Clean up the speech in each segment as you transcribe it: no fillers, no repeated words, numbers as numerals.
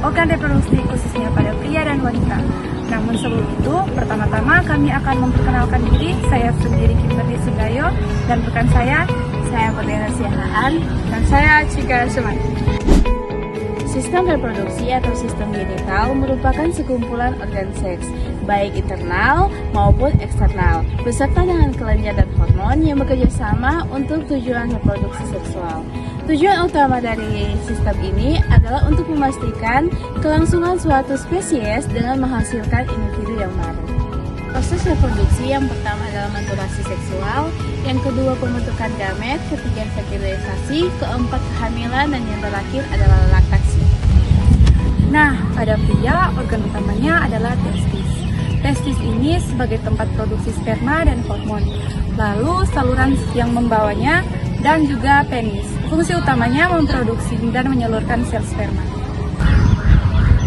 organ reproduksi khususnya pada pria dan wanita. Namun sebelum itu, pertama-tama kami akan memperkenalkan diri. Saya sendiri Kimberly Sugayo, dan rekan saya Perdana Siahaan, dan saya Cika Suman. Sistem reproduksi atau sistem genital merupakan sekumpulan organ seks, baik internal maupun eksternal, beserta dengan kelenjar dan hormon yang bekerja sama untuk tujuan reproduksi seksual. Tujuan utama dari sistem ini adalah untuk memastikan kelangsungan suatu spesies dengan menghasilkan individu yang baru. Proses reproduksi yang pertama adalah maturasi seksual, yang kedua pembentukan gamet, ketiga fertilisasi, keempat kehamilan, dan yang terakhir adalah laktasi. Nah, pada pria, organ utamanya adalah testis. Testis ini sebagai tempat produksi sperma dan hormon. Lalu saluran yang membawanya dan juga penis. Fungsi utamanya memproduksi dan menyalurkan sel sperma.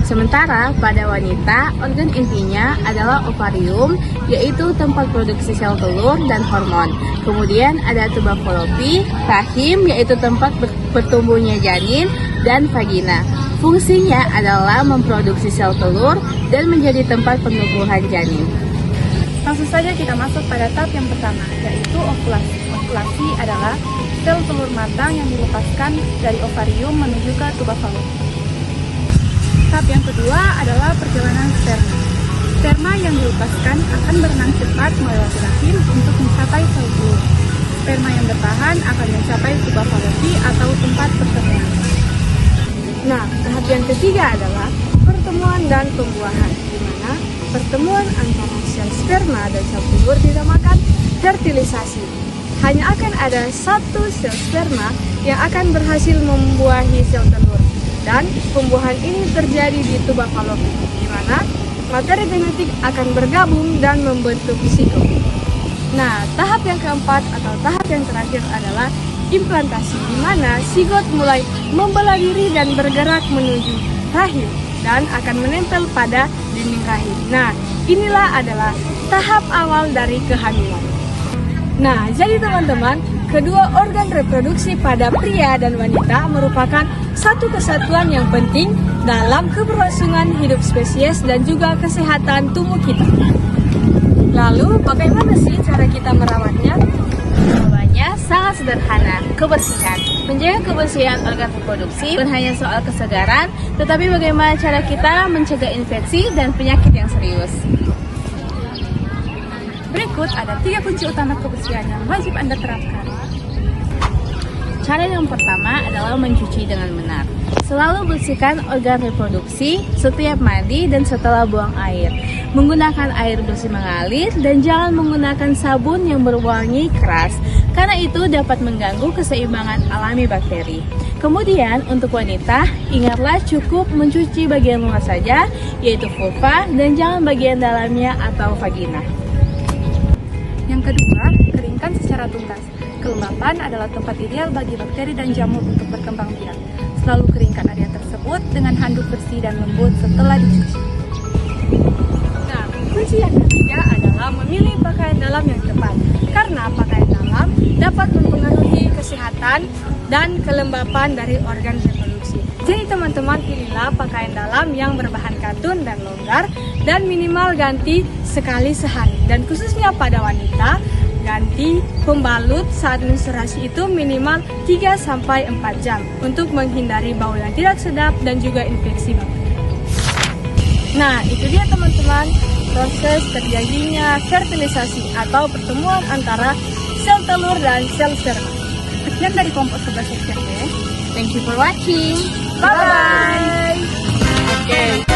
Sementara pada wanita, organ intinya adalah ovarium, yaitu tempat produksi sel telur dan hormon. Kemudian ada tuba falopi, rahim, yaitu tempat bertumbuhnya janin, dan vagina. Fungsinya adalah memproduksi sel telur dan menjadi tempat penumbuhan janin. Langsung saja kita masuk pada tahap yang pertama, yaitu ovulasi. Ovulasi adalah sel telur matang yang dilepaskan dari ovarium menuju ke tuba falopi. Tahap yang kedua adalah perjalanan sperma. Sperma yang dilepaskan akan berenang cepat melewati rahim untuk mencapai sel telur. Sperma yang bertahan akan mencapai tuba falopi atau tempat pertemuan. Nah, tahap yang ketiga adalah pertemuan dan pembuahan, di mana pertemuan antara sel sperma dan sel telur dinamakan fertilisasi. Hanya akan ada satu sel sperma yang akan berhasil membuahi sel telur, dan pembuahan ini terjadi di tuba falopi, di mana materi genetik akan bergabung dan membentuk zigot. Nah, tahap yang keempat atau tahap yang terakhir adalah implantasi, di mana zigot mulai membelah diri dan bergerak menuju rahim dan akan menempel pada dinding rahim. Nah, inilah adalah tahap awal dari kehamilan. Nah, jadi teman-teman, kedua organ reproduksi pada pria dan wanita merupakan satu kesatuan yang penting dalam keberlangsungan hidup spesies dan juga kesehatan tubuh kita. Lalu, bagaimana sih cara kita merawatnya? Jawabannya sangat sederhana, kebersihan. Menjaga kebersihan organ reproduksi bukan hanya soal kesegaran, tetapi bagaimana cara kita mencegah infeksi dan penyakit yang serius. Berikut ada 3 kunci utama kebersihan yang wajib Anda terapkan. Cara yang pertama adalah mencuci dengan benar. Selalu bersihkan organ reproduksi setiap mandi dan setelah buang air. Menggunakan air bersih mengalir dan jangan menggunakan sabun yang berwangi keras, karena itu dapat mengganggu keseimbangan alami bakteri. Kemudian untuk wanita, ingatlah cukup mencuci bagian luar saja, yaitu vulva, dan jangan bagian dalamnya atau vagina. Yang kedua, keringkan secara tuntas. Kelembapan adalah tempat ideal bagi bakteri dan jamur untuk berkembang biak. Selalu keringkan area tersebut dengan handuk bersih dan lembut setelah dicuci. Nah, kunci yang ketiga adalah memilih pakaian dalam yang tepat, karena pakaian dalam dapat mempengaruhi kesehatan dan kelembapan dari organ reproduksi. Jadi teman-teman, pilihlah pakaian dalam yang berbahan katun dan longgar dan minimal ganti sekali sehari. Dan khususnya pada wanita, ganti pembalut saat menstruasi itu minimal 3-4 jam untuk menghindari bau yang tidak sedap dan juga infeksi bakteri. Nah, itu dia teman-teman, proses terjadinya fertilisasi atau pertemuan antara sel telur dan sel sperma. Sekian dari kelompok 11 SCP. Thank you for watching. Bye-bye. Okay.